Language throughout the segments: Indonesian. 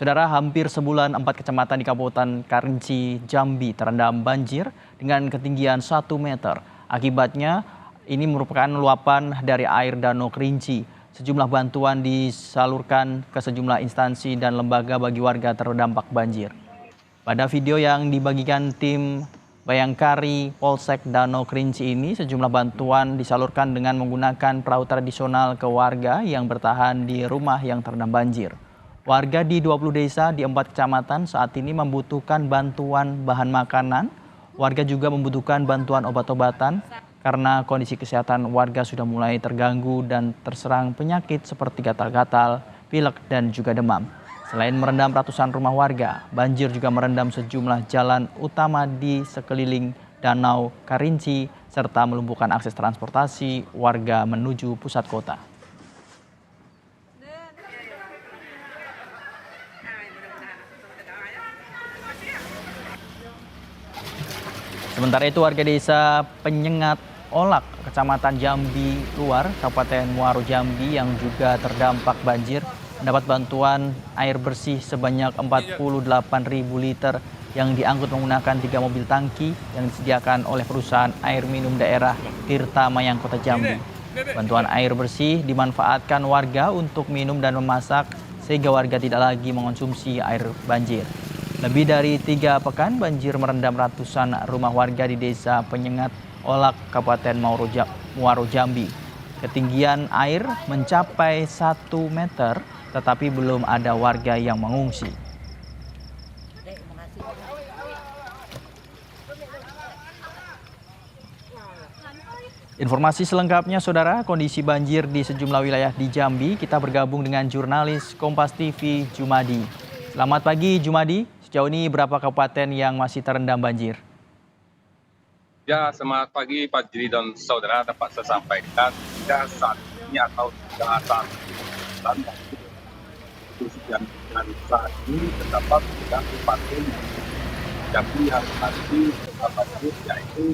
Saudara, hampir sebulan 4 kecamatan di Kabupaten Kerinci, Jambi terendam banjir dengan ketinggian 1 meter. Akibatnya, ini merupakan luapan dari air Danau Kerinci. Sejumlah bantuan disalurkan ke sejumlah instansi dan lembaga bagi warga terdampak banjir. Pada video yang dibagikan tim Bayangkari Polsek Danau Kerinci ini, sejumlah bantuan disalurkan dengan menggunakan perahu tradisional ke warga yang bertahan di rumah yang terendam banjir. Warga di 20 desa di 4 kecamatan saat ini membutuhkan bantuan bahan makanan. Warga juga membutuhkan bantuan obat-obatan karena kondisi kesehatan warga sudah mulai terganggu dan terserang penyakit seperti gatal-gatal, pilek, dan juga demam. Selain merendam ratusan rumah warga, banjir juga merendam sejumlah jalan utama di sekeliling Danau Kerinci serta melumpuhkan akses transportasi warga menuju pusat kota. Sementara itu, warga desa Penyengat Olak, Kecamatan Jambi Luar, Kabupaten Muaro Jambi yang juga terdampak banjir mendapat bantuan air bersih sebanyak 48.000 liter yang diangkut menggunakan 3 mobil tangki yang disediakan oleh perusahaan air minum daerah Tirta Mayang Kota Jambi. Bantuan air bersih dimanfaatkan warga untuk minum dan memasak sehingga warga tidak lagi mengonsumsi air banjir. Lebih dari 3 pekan banjir merendam ratusan rumah warga di desa Penyengat Olak, Kabupaten Muaro Jambi. Ketinggian air mencapai 1 meter, tetapi belum ada warga yang mengungsi. Informasi selengkapnya, saudara, kondisi banjir di sejumlah wilayah di Jambi. Kita bergabung dengan jurnalis Kompas TV Jumadi. Selamat pagi, Jumadi. Sejauh ini berapa kabupaten yang masih terendam banjir? Ya, selamat pagi Pak Jiri dan saudara, dapat saya sampaikan hingga saat ini atau hingga saat dan saat ini terdapat 3 kabupaten Jambi yang masih terdapat banjir, yaitu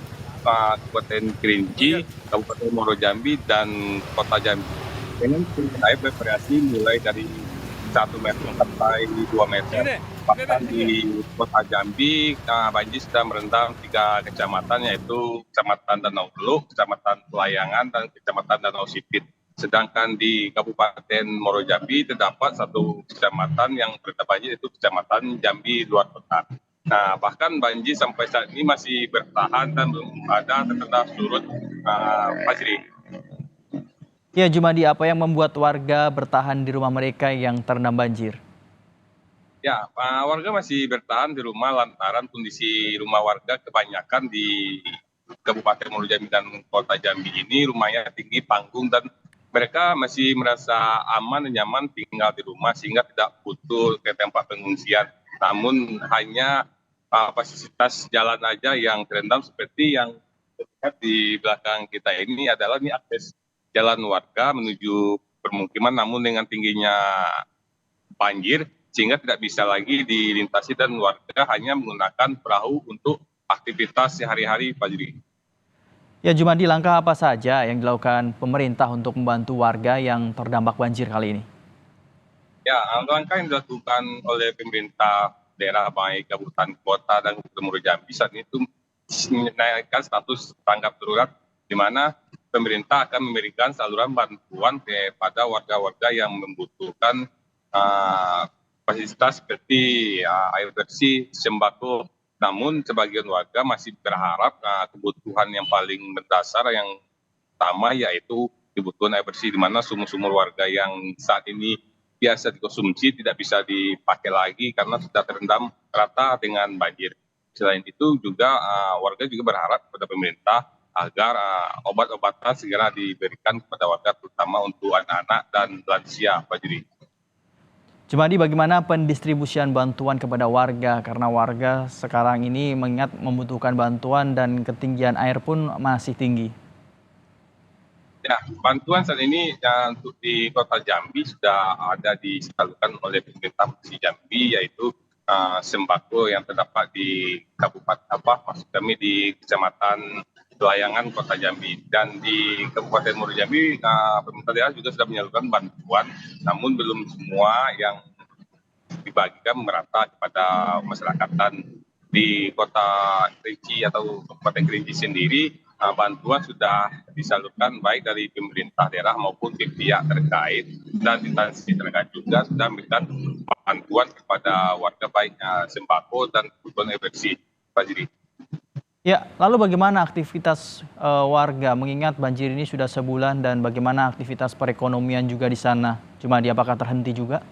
Kabupaten Kerinci, Kabupaten Muaro Jambi, dan Kota Jambi. Dengan ketinggian air bervariasi mulai dari 1 meter sampai 2 meter. Bahkan di Kota Jambi, banjir sudah merendam 3 kecamatan, yaitu Kecamatan Danau Hulu, Kecamatan Pelayangan, dan Kecamatan Danau Sipit. Sedangkan di Kabupaten Muaro Jambi terdapat 1 kecamatan yang terendam banjir, yaitu Kecamatan Jambi Luar Kota. Nah, bahkan banjir sampai saat ini masih bertahan dan belum ada tanda surut, Pak Jiri. Ya, Jumadi, apa yang membuat warga bertahan di rumah mereka yang terendam banjir? Ya, warga masih bertahan di rumah lantaran kondisi rumah warga kebanyakan di Kabupaten Muaro Jambi dan Kota Jambi ini rumahnya tinggi panggung dan mereka masih merasa aman dan nyaman tinggal di rumah sehingga tidak butuh ke tempat pengungsian. Namun hanya fasilitas jalan aja yang terendam seperti yang terlihat di belakang kita ini adalah ini akses jalan warga menuju permukiman, namun dengan tingginya banjir sehingga tidak bisa lagi dilintasi dan warga hanya menggunakan perahu untuk aktivitas sehari-hari, Pak Juri. Ya, Jumadi, langkah apa saja yang dilakukan pemerintah untuk membantu warga yang terdampak banjir kali ini? Ya, langkah yang dilakukan oleh pemerintah daerah baik kabupaten kota dan Kabupaten Muaro Jambi saat itu menaikkan status tanggap darurat, di mana pemerintah akan memberikan saluran bantuan kepada warga-warga yang membutuhkan fasilitas seperti air bersih, sembako. Namun sebagian warga masih berharap kebutuhan yang paling mendasar yang utama yaitu kebutuhan air bersih, di mana sumur-sumur warga yang saat ini biasa dikonsumsi tidak bisa dipakai lagi karena sudah terendam rata dengan banjir. Selain itu juga warga juga berharap kepada pemerintah agar obat-obatan segera diberikan kepada warga, terutama untuk anak-anak dan lansia, Pak Juri. Jumadi, bagaimana pendistribusian bantuan kepada warga? Karena warga sekarang ini mengingat membutuhkan bantuan dan ketinggian air pun masih tinggi. Ya, bantuan saat ini untuk di Kota Jambi sudah ada disalurkan oleh pemerintah Provinsi Jambi, yaitu sembako yang terdapat di Kabupaten maksud kami di Kecamatan Pelayangan Kota Jambi, dan di Kabupaten Muaro Jambi pemerintah daerah juga sudah menyalurkan bantuan, namun belum semua yang dibagikan merata kepada masyarakat. Dan di Kota Kerinci atau Kabupaten Kerinci sendiri, bantuan sudah disalurkan baik dari pemerintah daerah maupun pihak terkait, dan instansi terkait juga sudah memberikan bantuan kepada warga baik sembako dan kebutuhan bersih, Pak Jiri. Ya, lalu bagaimana aktivitas warga mengingat banjir ini sudah sebulan dan bagaimana aktivitas perekonomian juga di sana? Jumadi, apakah terhenti juga?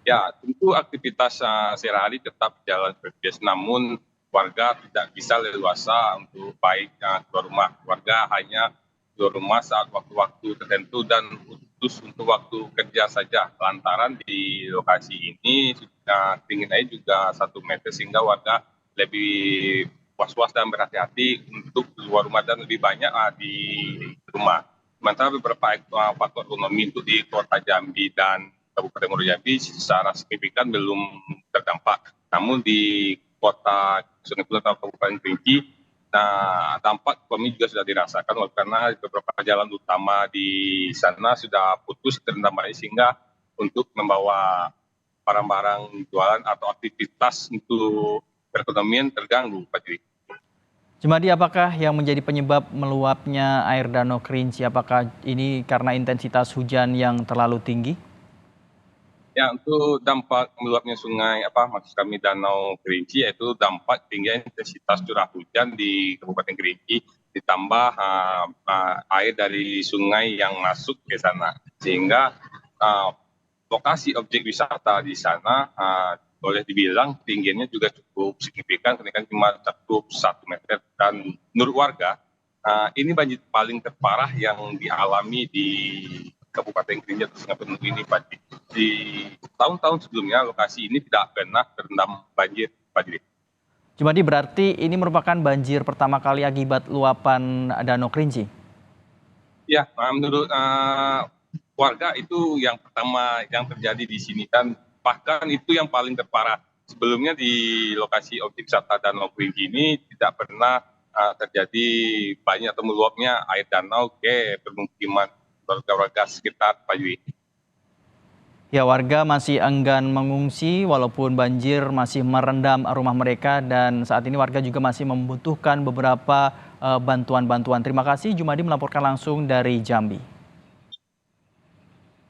Ya, tentu aktivitas sehari-hari tetap jalan seperti biasa, namun warga tidak bisa leluasa untuk baik keluar rumah. Warga hanya keluar rumah saat waktu-waktu tertentu dan khusus untuk waktu kerja saja. Lantaran di lokasi ini ketinggian air juga 1 meter, sehingga warga lebih was-was dan berhati-hati untuk keluar rumah dan lebih banyak di rumah. Sementara beberapa faktor ekonomi untuk di Kota Jambi dan Kabupaten Muaro Jambi secara signifikan belum terdampak. Namun di Kota Sungai Buloh atau Kabupaten Kerinci, dampak ekonomi juga sudah dirasakan karena beberapa jalan utama di sana sudah putus terendam air, sehingga untuk membawa barang-barang jualan atau aktivitas untuk perekonomian terganggu, Pak Juri. Jumadi, apakah yang menjadi penyebab meluapnya air Danau Kerinci? Apakah ini karena intensitas hujan yang terlalu tinggi? Ya, untuk dampak meluapnya sungai maksud kami Danau Kerinci, yaitu dampak tinggi intensitas curah hujan di Kabupaten Kerinci ditambah air dari sungai yang masuk ke sana, sehingga lokasi objek wisata di sana boleh dibilang tingginya juga cukup signifikan, kenaikan cuma cukup 1 meter. Dan menurut warga, ini banjir paling terparah yang dialami di Kabupaten Kerinci atau Sungai Penuh ini, Pak. Di tahun-tahun sebelumnya lokasi ini tidak pernah terendam banjir, Pak Jiri. Jumadi, berarti ini merupakan banjir pertama kali akibat luapan Danau Kerinci? Ya, menurut warga itu yang pertama yang terjadi di sini, dan bahkan itu yang paling terparah. Sebelumnya di lokasi objek wisata Danau Kerinci ini tidak pernah terjadi banyak atau meluapnya air danau ke permukiman warga-warga sekitar, Pak Yui. Ya, warga masih enggan mengungsi walaupun banjir masih merendam rumah mereka, dan saat ini warga juga masih membutuhkan beberapa bantuan-bantuan. Terima kasih Jumadi melaporkan langsung dari Jambi.